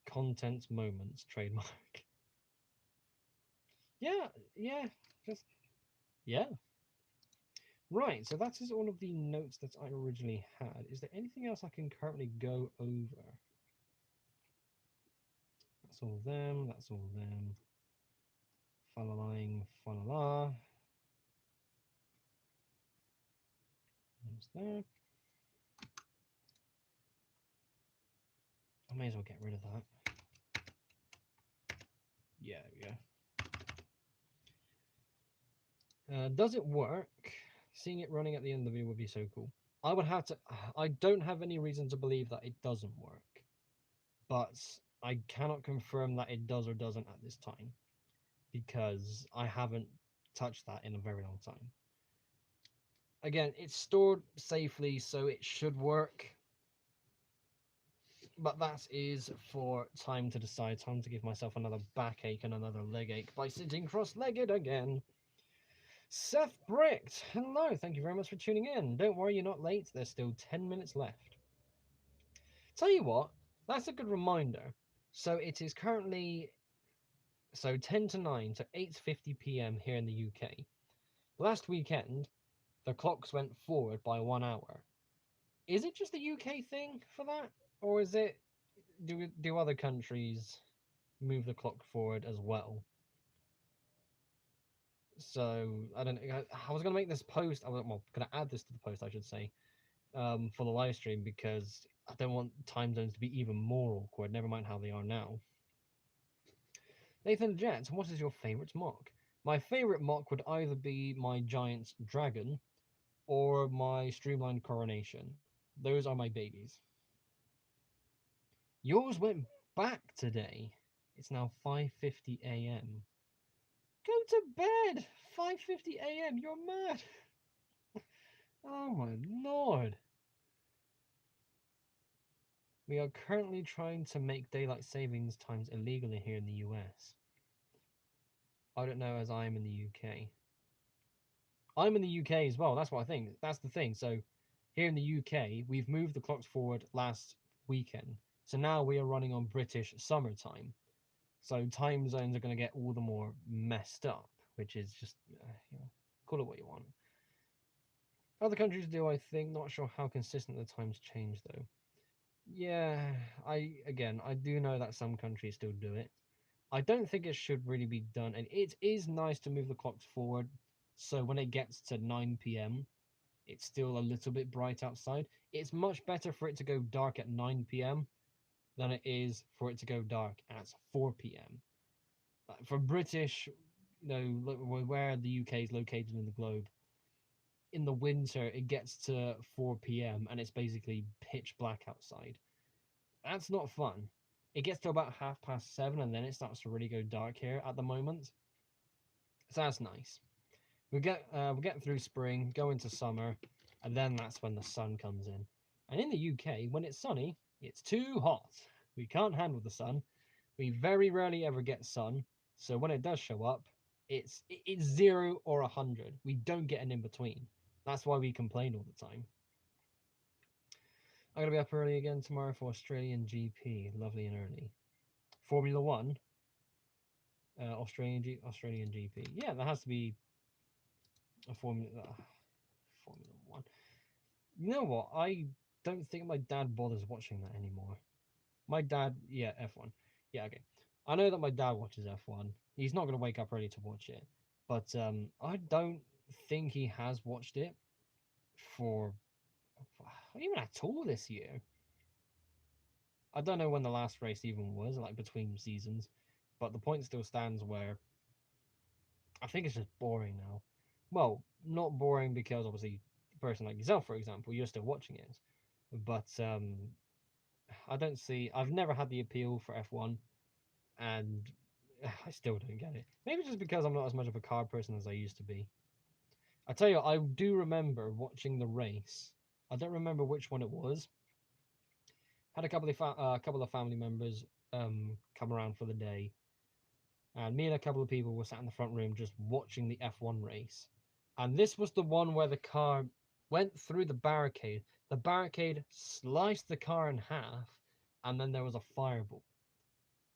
Content moments, trademark. Yeah, just, yeah. Right, so that is all of the notes that I originally had. Is there anything else I can currently go over? That's all them, that's all them. Falaling, falala. There's that. I may as well get rid of that. Yeah, there we go. Does it work? Seeing it running at the end of the video would be so cool. I don't have any reason to believe that it doesn't work, but I cannot confirm that it does or doesn't at this time because I haven't touched that in a very long time. Again, it's stored safely, so it should work. But that is for time to decide. Time to give myself another backache and another leg ache by sitting cross-legged again. Seth Bricked, hello, thank you very much for tuning in. Don't worry, you're not late. There's still 10 minutes left. Tell you what, that's a good reminder. So it is currently 10 to 9, so 8:50 p.m. here in the UK. Last weekend, the clocks went forward by 1 hour. Is it just a UK thing for that, or is it do other countries move the clock forward as well? So I don't know. I was gonna make this post. I was gonna add this to the post, I should say, for the live stream because I don't want time zones to be even more awkward. Never mind how they are now. Nathan Jets, what is your favourite mock? My favourite mock would either be my giant dragon or my streamlined coronation. Those are my babies. Yours went back today. It's now 5:50 a.m. Go to bed. 5:50 a.m. You're mad. Oh my lord. We are currently trying to make daylight savings times illegal here in the US. I don't know as I am in the UK. I'm in the UK as well. That's what I think. That's the thing. So here in the UK, we've moved the clocks forward last weekend. So now we are running on British summertime. So time zones are going to get all the more messed up, which is just, call it what you want. Other countries do, I think. Not sure how consistent the times change, though. Yeah, I do know that some countries still do it. I don't think it should really be done, and it is nice to move the clocks forward, so when it gets to 9 p.m., it's still a little bit bright outside. It's much better for it to go dark at 9 p.m. than it is for it to go dark at 4 p.m. For British, where the UK is located in the globe, in the winter it gets to 4 p.m. and it's basically pitch black outside. That's not fun. It gets to about 7:30 and then it starts to really go dark here at the moment. So that's nice. We get through spring, go into summer, and then that's when the sun comes in. And in the UK, when it's sunny, it's too hot. We can't handle the sun. We very rarely ever get sun. So when it does show up, it's 0 or 100. We don't get an in between. That's why we complain all the time. I'm gonna be up early again tomorrow for Australian GP. Lovely and early. Formula One. Australian GP. Yeah, that has to be a Formula One. You know what? I don't think my dad bothers watching that anymore. My dad, yeah, F1. Yeah, okay. I know that my dad watches F1. He's not going to wake up early to watch it. But I don't think he has watched it for even at all this year. I don't know when the last race even was, like between seasons. But the point still stands where I think it's just boring now. Well, not boring because obviously a person like yourself, for example, you're still watching it. But I don't see. I've never had the appeal for F1, and I still don't get it. Maybe just because I'm not as much of a car person as I used to be. I tell you, I do remember watching the race. I don't remember which one it was. Had a couple of family members come around for the day, and me and a couple of people were sat in the front room just watching the F1 race. And this was the one where the car went through the barricade. The barricade sliced the car in half, and then there was a fireball.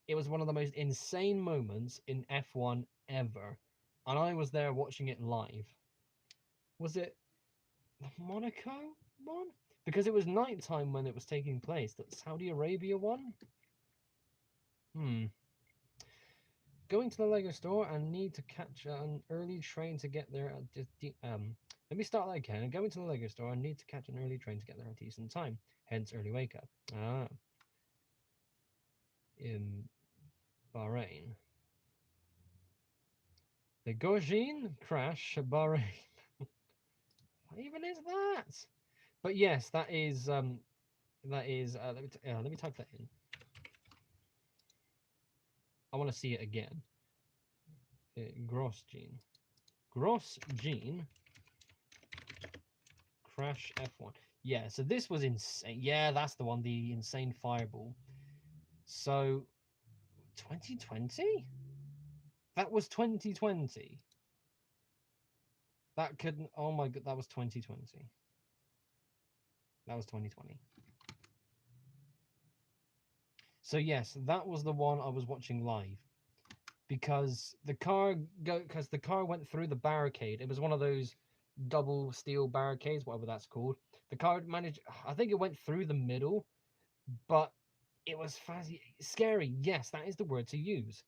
It was one of the most insane moments in F1 ever. And I was there watching it live. Was it the Monaco one? Because it was nighttime when it was taking place. That Saudi Arabia one? Going to the Lego store and need to catch an early train to get there at let me start that again. Going to the Lego store and need to catch an early train to get there at a decent time. Hence early wake up. In Bahrain. The Gorgine crash Bahrain. What even is that? But yes, that is let me type that in. I want to see it again. Grosjean crash F1. Yeah, so this was insane. Yeah, that's the one, the insane fireball. So 2020? That was 2020. That couldn't. Oh my god, that was 2020. That was 2020. So yes, that was the one I was watching live because the car went through the barricade. It was one of those double steel barricades, whatever that's called. The car managed. I think it went through the middle, but it was scary. Yes, that is the word to use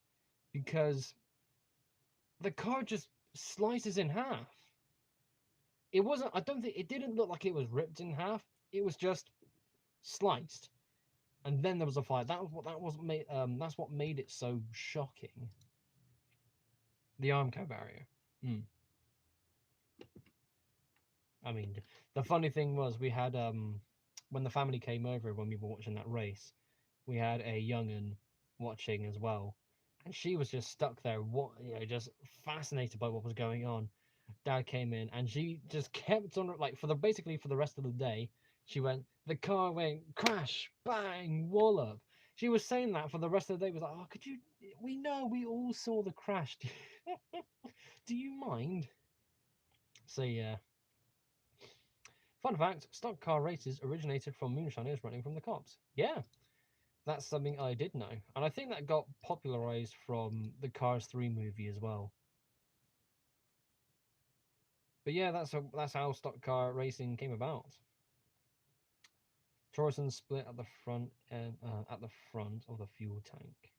because the car just slices in half. It wasn't. I don't think it didn't look like it was ripped in half. It was just sliced, and then there was a fire. That's what made it so shocking. The Armco barrier. Mm. I mean, the funny thing was we had when the family came over when we were watching that race, we had a young'un watching as well, and she was just stuck there, just fascinated by what was going on. Dad came in, and she just kept on like for the rest of the day. She went, the car went crash, bang, wallop. She was saying that for the rest of the day. It was like, oh, could you? We know we all saw the crash. Do you mind? So yeah. Fun fact: stock car races originated from moonshiners running from the cops. Yeah, that's something I did know, and I think that got popularized from the Cars 3 movie as well. But yeah, that's how stock car racing came about. Torsen split at the front and at the front of the fuel tank.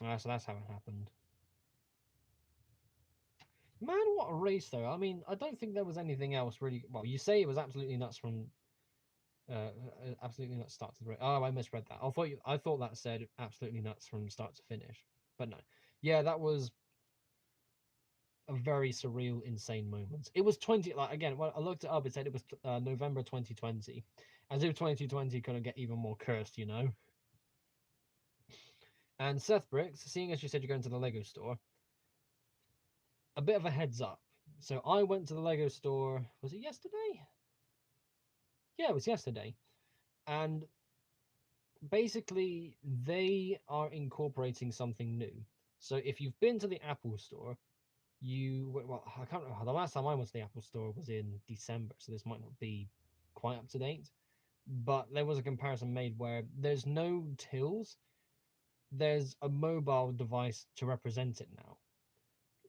So that's how it happened. Man, what a race though! I mean, I don't think there was anything else really. Well, you say it was absolutely nuts from absolutely nuts start to the race. Oh, I misread that. I thought that said absolutely nuts from start to finish, but no. Yeah, that was a very surreal, insane moment. It was 20. Like again, when I looked it up, it said it was November 2020, as if 2020 couldn't get even more cursed, you know. And Seth Bricks, seeing as you said you're going to the Lego store, a bit of a heads up. So I went to the Lego store. Was it yesterday? Yeah, it was yesterday, and basically they are incorporating something new. So if you've been to the Apple store, I can't remember. The last time I went to the Apple store was in December, so this might not be quite up to date. But there was a comparison made where there's no tills, there's a mobile device to represent it now.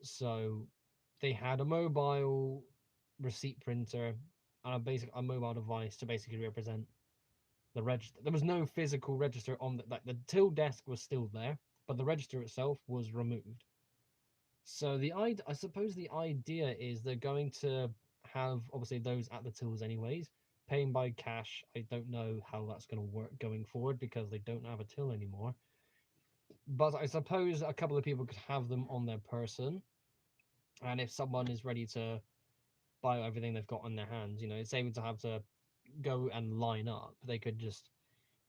So they had a mobile receipt printer and a mobile device to basically represent the register. There was no physical register on the till desk was still there, but the register itself was removed. So I suppose the idea is they're going to have obviously those at the tills anyways, paying by cash. I don't know how that's going to work going forward because they don't have a till anymore. But I suppose a couple of people could have them on their person, and if someone is ready to buy everything they've got on their hands, it's able to have to go and line up. They could just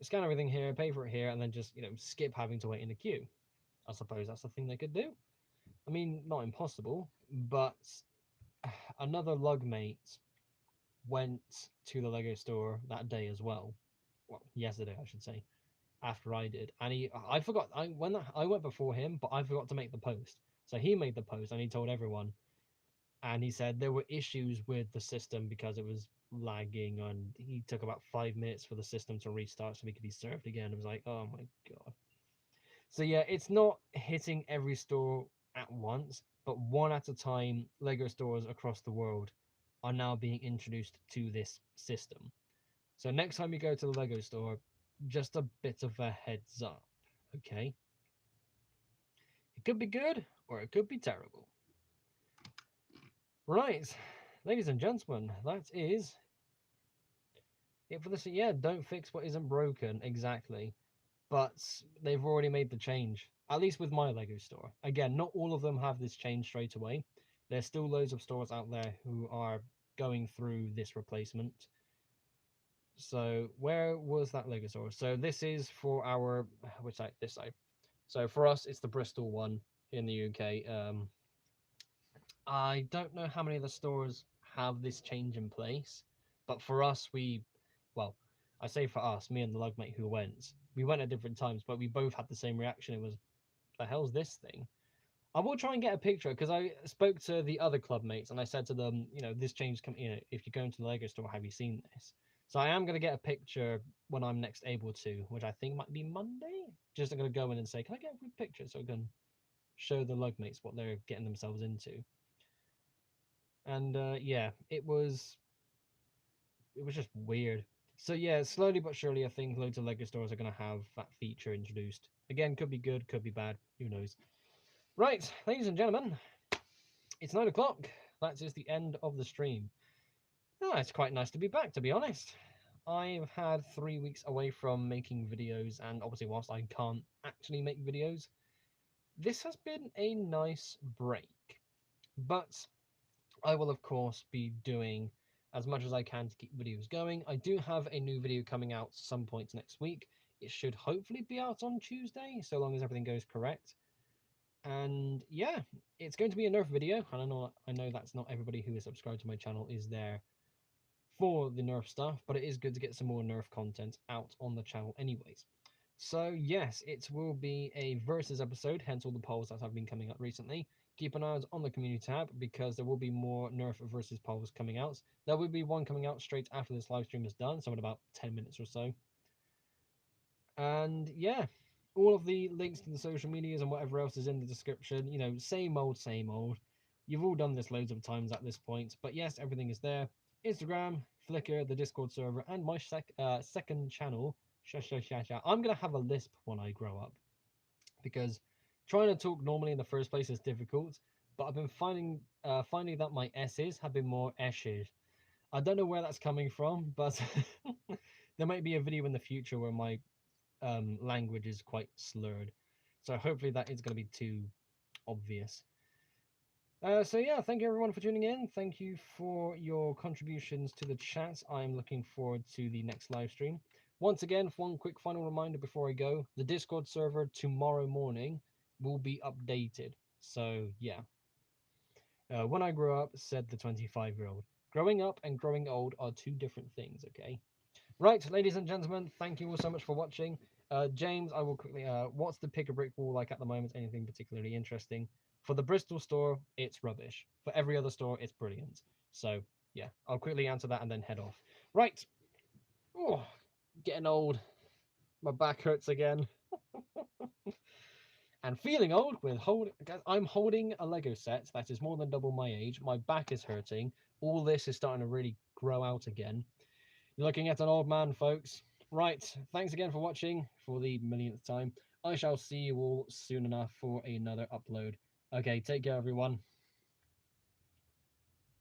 scan everything here, pay for it here, and then just skip having to wait in a queue. I suppose that's the thing they could do. I mean, not impossible, but another lugmate went to the Lego store that day as well. Well, yesterday I should say. After I did, and I forgot. I went before him, but I forgot to make the post. So he made the post and he told everyone, and he said there were issues with the system because it was lagging, and he took about 5 minutes for the system to restart so we could be served again. It was like, oh my god. So yeah, it's not hitting every store at once, but one at a time. Lego stores across the world are now being introduced to this system. So next time you go to the Lego store, just a bit of a heads up, okay? It could be good or it could be terrible. Right, ladies and gentlemen, that is it for this. Yeah, don't fix what isn't broken, exactly. But they've already made the change, at least with my Lego store. Again, not all of them have this change straight away. There's still loads of stores out there who are going through this replacement. So where was that Lego store? So this is for our which side? This side. So for us, it's the Bristol one in the UK. I don't know how many of the stores have this change in place, but for us, well, I say for us, me and the lugmate who went, we went at different times, but we both had the same reaction. It was, the hell's this thing? I will try and get a picture because I spoke to the other club mates and I said to them, this change come, if you go into the Lego store, have you seen this? So I am going to get a picture when I'm next able to, which I think might be Monday. Just I'm going to go in and say, can I get a quick picture so I can show the lugmates what they're getting themselves into. And yeah, it was just weird. So yeah, slowly but surely, I think loads of Lego stores are going to have that feature introduced. Again, could be good, could be bad, who knows. Right, ladies and gentlemen, it's 9 o'clock. That is the end of the stream. Ah, it's quite nice to be back, to be honest. I've had 3 weeks away from making videos, and obviously whilst I can't actually make videos, this has been a nice break. But I will of course be doing as much as I can to keep videos going. I do have a new video coming out some point next week. It should hopefully be out on Tuesday, so long as everything goes correct. And yeah, it's going to be a Nerf video. And I know that's not everybody who is subscribed to my channel is there for the Nerf stuff, but it is good to get some more Nerf content out on the channel anyways. So yes, it will be a versus episode, hence all the polls that have been coming up recently. Keep an eye out on the community tab because there will be more Nerf versus polls coming out. There will be one coming out straight after this live stream is done, so in about 10 minutes or so. And yeah, all of the links to the social medias and whatever else is in the description. You know, same old, same old. You've all done this loads of times at this point, but yes, everything is there. Instagram, Flickr, the Discord server, and my second channel. I'm gonna have a lisp when I grow up because trying to talk normally in the first place is difficult. But I've been finding that my S's have been more S's. I don't know where that's coming from, but there might be a video in the future where my language is quite slurred. So hopefully that is going to be too obvious. So yeah, thank you everyone for tuning in. Thank you for your contributions to the chat. I'm looking forward to the next live stream. Once again, one quick final reminder before I go, the Discord server tomorrow morning will be updated. So yeah. When I grew up, said the 25-year-old. Growing up and growing old are two different things, okay? Right, ladies and gentlemen, thank you all so much for watching. James, I will quickly, what's the pick a brick wall like at the moment? Anything particularly interesting? For the Bristol store, it's rubbish. For every other store, it's brilliant. So, yeah, I'll quickly answer that and then head off. Right. Oh, getting old. My back hurts again. And feeling old with I'm holding a Lego set that is more than double my age. My back is hurting. All this is starting to really grow out again. You're looking at an old man, folks. Right, thanks again for watching for the millionth time. I shall see you all soon enough for another upload. Okay, take care, everyone.